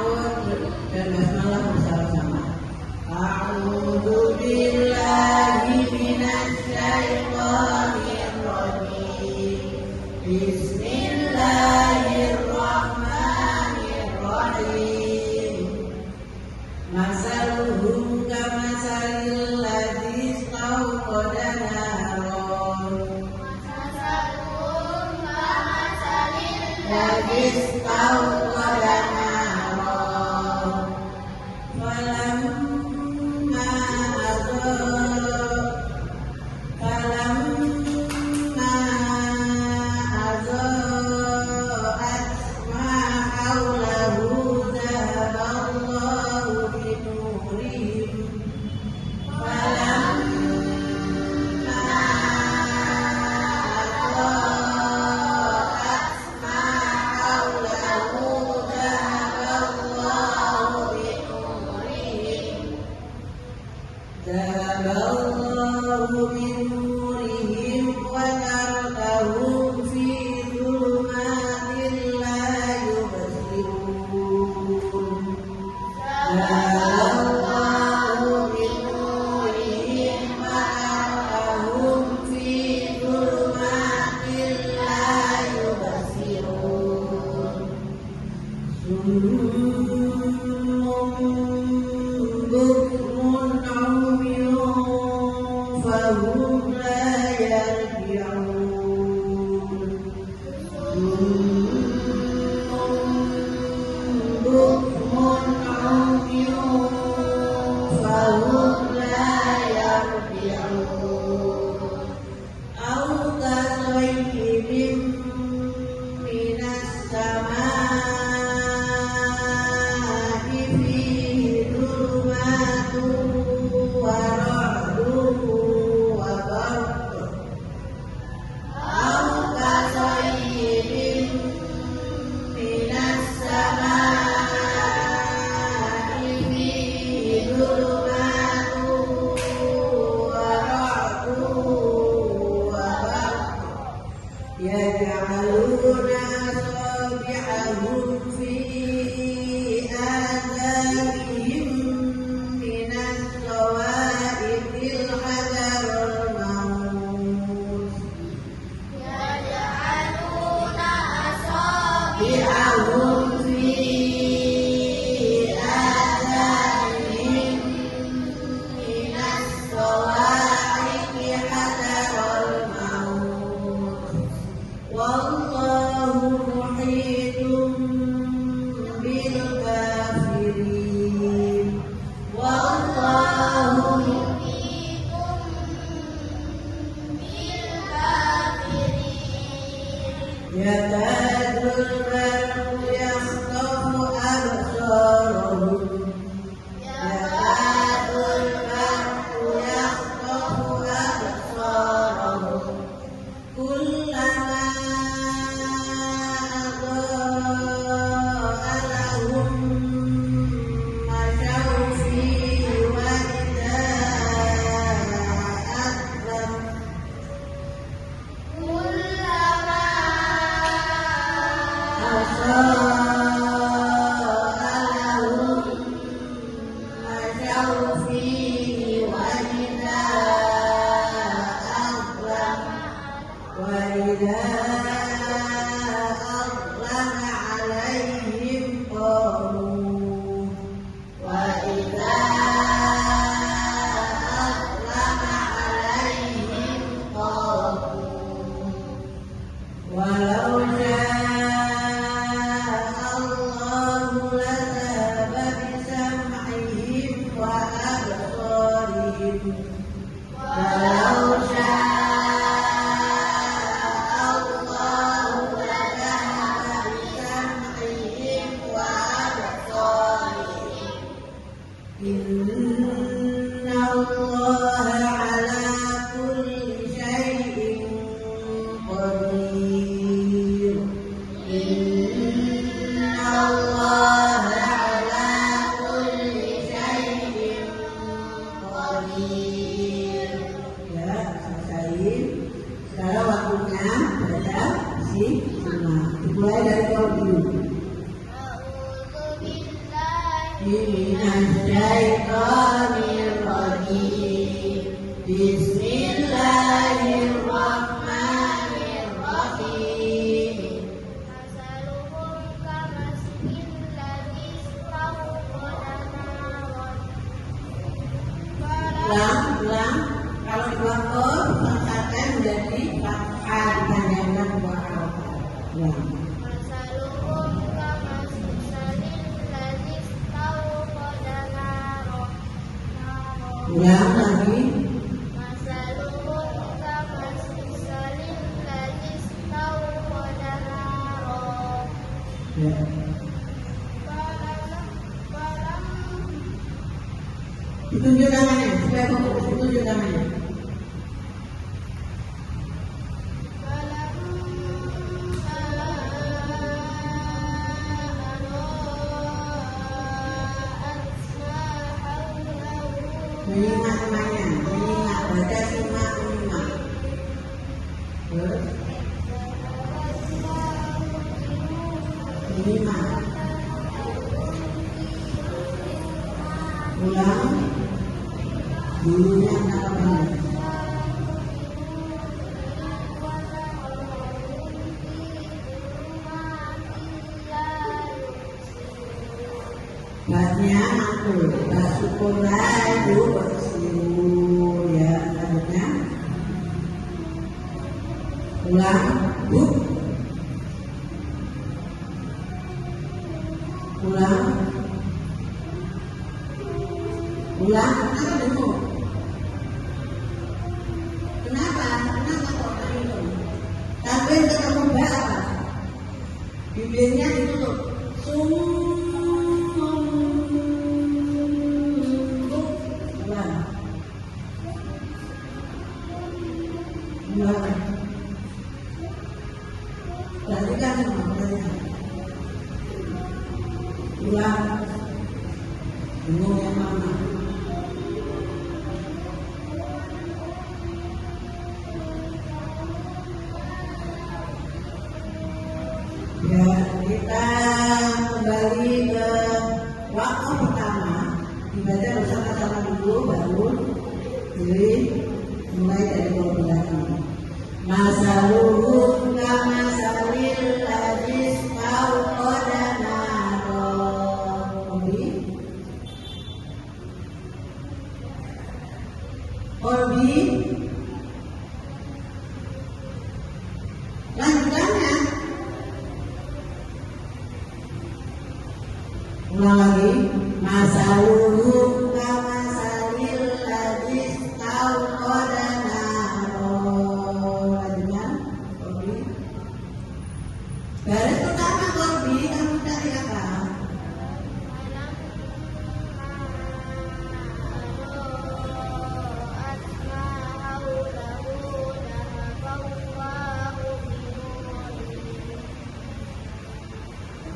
ta'awun dan basmalah bersama-sama. A'udzu billahi minasy syaithanir rajim. Bismillahirrahmanirrahim. Masaluhum kamasalil ladzi istawqada naron. Masaluhum kamasalil ladzi istawqada naron. Falamma aza'at ma hawlahu dhahaballahu binurihim. Falamma aza'at ma hawlahu dhahaballahu binurihim. Dhahaballahu binurihim wa tarakahum fi dhulumatin la yubsirun. Dhahaballahu binurihim wa tarakahum fi dhulumatin la yubsirun. Bukmun umyun fahum la yarji'un. Bukmun umyun fahum la yarji'un. Au kasayyibin minas samaa'i fihi dhulumatun wa ra'dun wa barqun. Au kasayyibin minas samaa'i Minasyaitonirrajim. Bismillahirrahmanirrahim. Masaluhum kamaskin ladzi istawqada naron. Lam kalau diwakaf mengatakan menjadi fathah dipanjangkan dua harokat. Masaluhum kamaskin ladzi istawqada naron. Ulang lagi. Masaluhum kamaskin ladzi istawqada naron. Ya. Ditunjuk tangannya supaya fokus. Ditunjuk tangannya. Menyimak namanya, menyimak, baca simak menyimak. Terus menyimak. Ulang. Dulunya apa banyak? Batnya makul, basukola itu bersiul ya, lanjutnya. Ulang, buk. Ulang. Ulang, apa dulu? Kenapa kok itu? Tapi ketemu apa? Bibirnya ditutup. Perhatikan semua, perhatikan. Ulang. Bingung yang mana? Ya, kita kembali ke waktu pertama. Dibaca bersama-sama dulu, baru jadi mulai dari lagi. Masaluhum kamasalil ladzi istawqada naron. Orbi. Lanjutannya. Ulang lagi. Masaluhum kamasalil ladzi istawqada naron. Lanjutkan. Orbi. Baris pertama Orbi, kamu cari apa?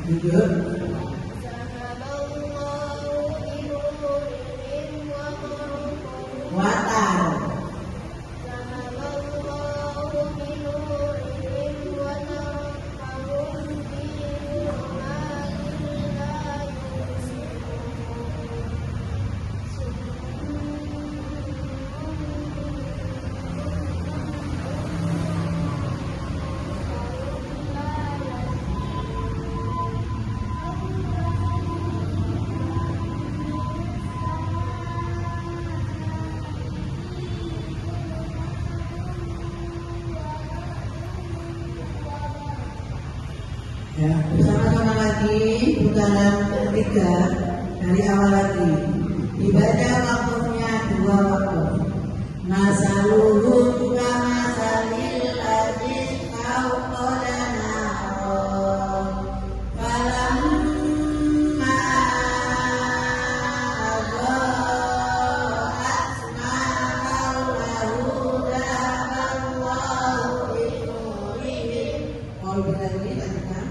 Jujur. Watar. Ya, bersama-sama lagi putaran ketiga dari awal lagi. Dibaca waktunya dua waktu. Masaluhum kamasalil ladzi istawqada naron. Falamma adaa'at ma hawlahu dhahaballahu binurihim. Kalau berani lanjutkan.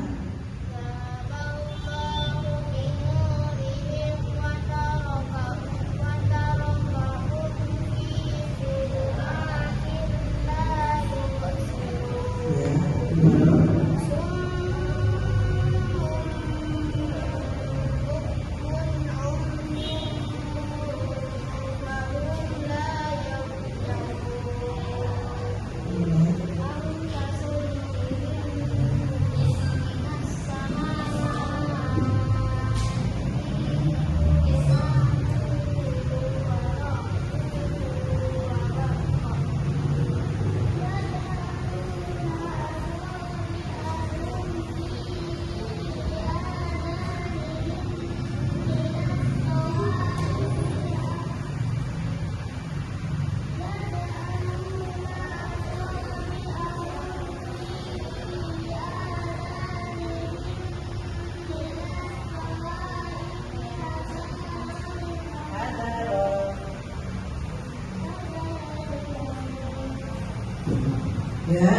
Ya,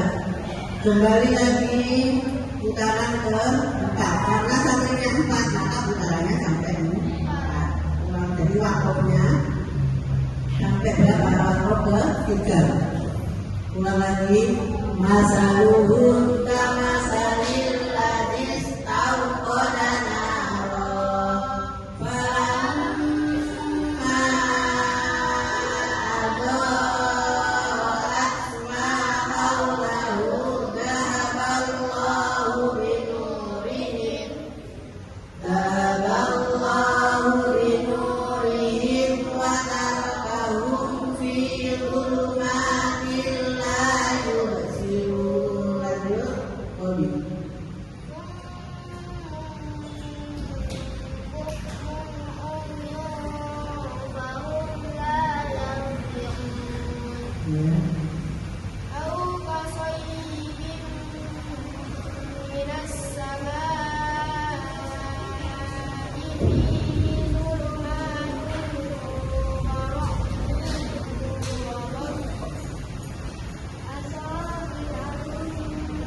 kembali lagi putaran keempat. Karena sampingnya 4, maka putarannya sampai 4. Ulang jadi waktunya sampai berapa? Waktu ketiga. Ulang lagi. Masaluhum kamasalil ladzi istauqada naro falamma adaa'at ma hawlahu dhahaballahu binurihim wa tarakahum fi dhulumatin la yubsirun. Lanjut. فهم لا يرجعون Ya. أو كصيب من السماء فيه ظلمات ورعد وبرق أصابعهم في آذانهم من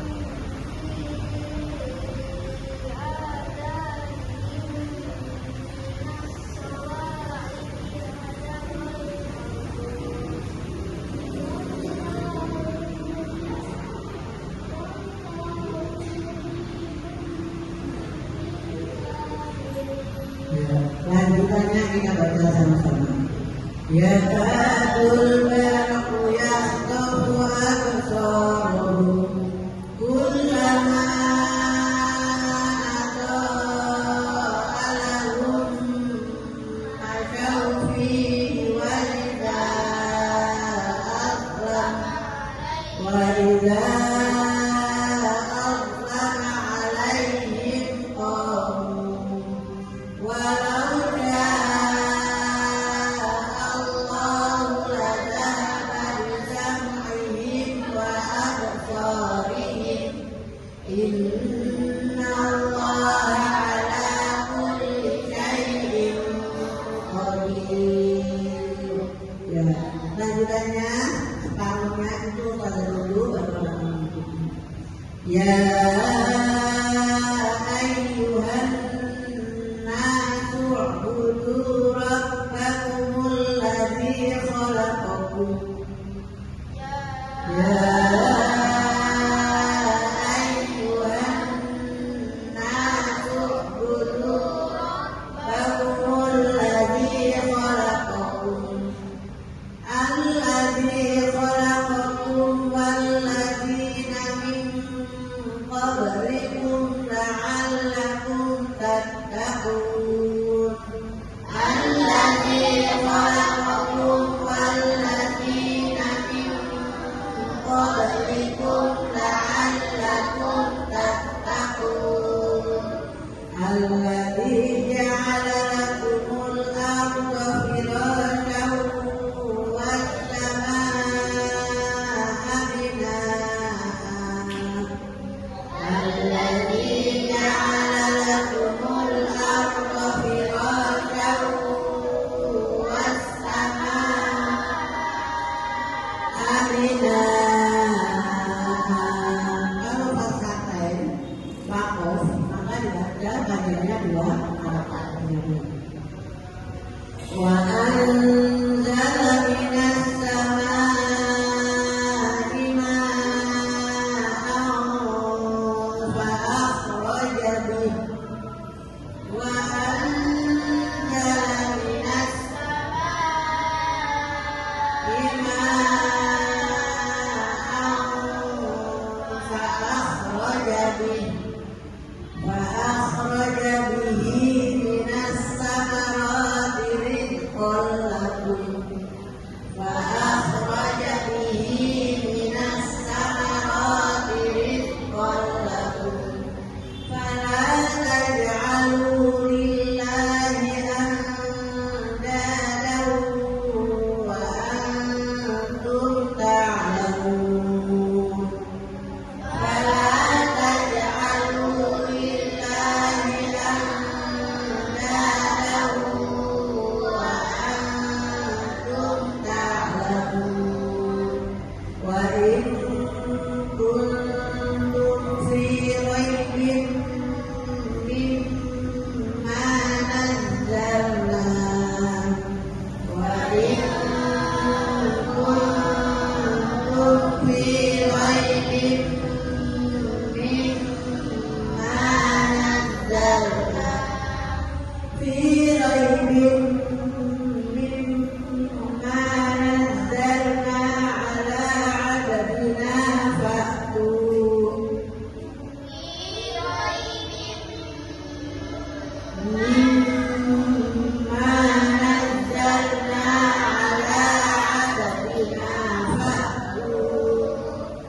Ya, lanjutannya kita baca sama-sama. Ya ta'adul barqu yahtafu absaruhum kullama ada'a lahum masyaw fihi wa idza azlama alaihim qamu walau syaa Allahu ladhaba bisam'ihim wa absarihim inna Allaha ala kulli syai'in qadir. Ya, lanjutannya separuhnya itu pada dulu baru orang. Ya ayyuhan nasu ubudu rabbakumul ladzi khalaqakum. Ya ayyuhan nasu ubudu rabbakumul ladzi khalaqakum. Alladzi khalaqakum walladzina min qablikum la'allakum tattaqun. في ريب مما نزلنا على عبدنا فأتوا مما نزلنا على عبدنا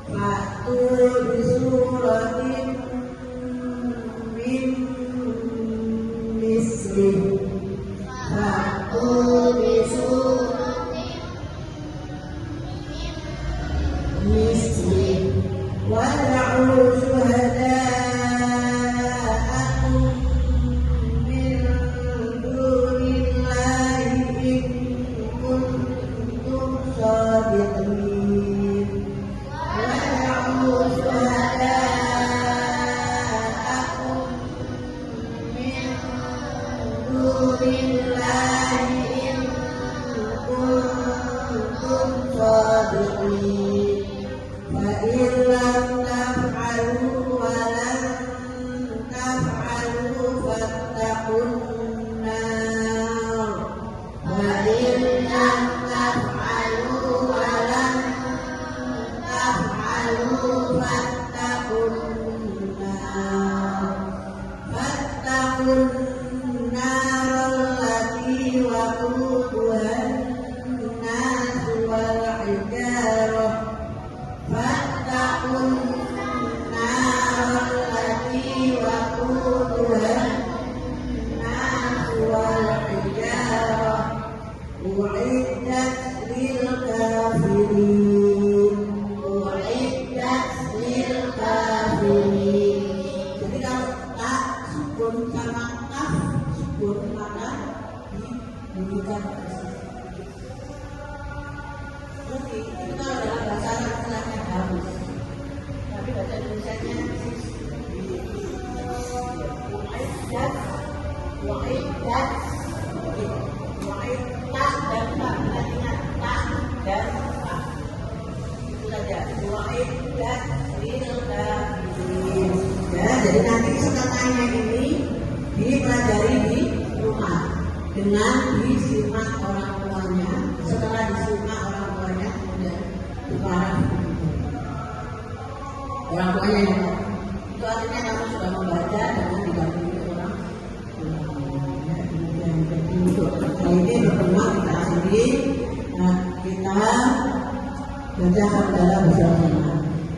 فأتوا بسورة من مثله فأتوا بسورة مثله وادعوا شهداءكم من دون الله إن كنتم صادقين وادعوا شهداءكم من دون الله إن كنتم صادقين فإن لم تفعلوا ولن تفعلوا فاتقوا النار وإن لم تفعلوا ولن تفعلوا فاتقوا النار التي وقودها الناس والحجارة فاتقوا النار التي وقودها الناس والحجارة أعدت للكافرين أعدت للكافرين. Jadi kalau tak sukun sama kaf sukun maka dibunyikan Mungkin itu kalau dalam bahasa Arab istilahnya harus, tapi bahasa Indonesianya wa'iddat dan tak, ingat tak dan tak itu saja wa'iddat lil kafirin. Ya, jadi nanti setelahnya ini dipelajari di rumah dengan disimak orang tuanya. Setelah disimak orang tuanya kemudian diparang orang tuanya yang itu artinya kamu sudah membaca dengan didampingi orang tuanya. Kali ini bertemu kita akhiri. Nah, kita baca hamdalah bersama.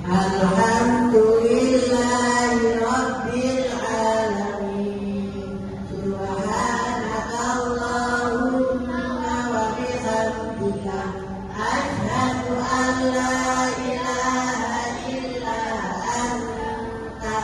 Alhamdulillahi Rabbil Alamin. Subhanakallahumma wa bihamdika asyhadu an la ilaha illa anta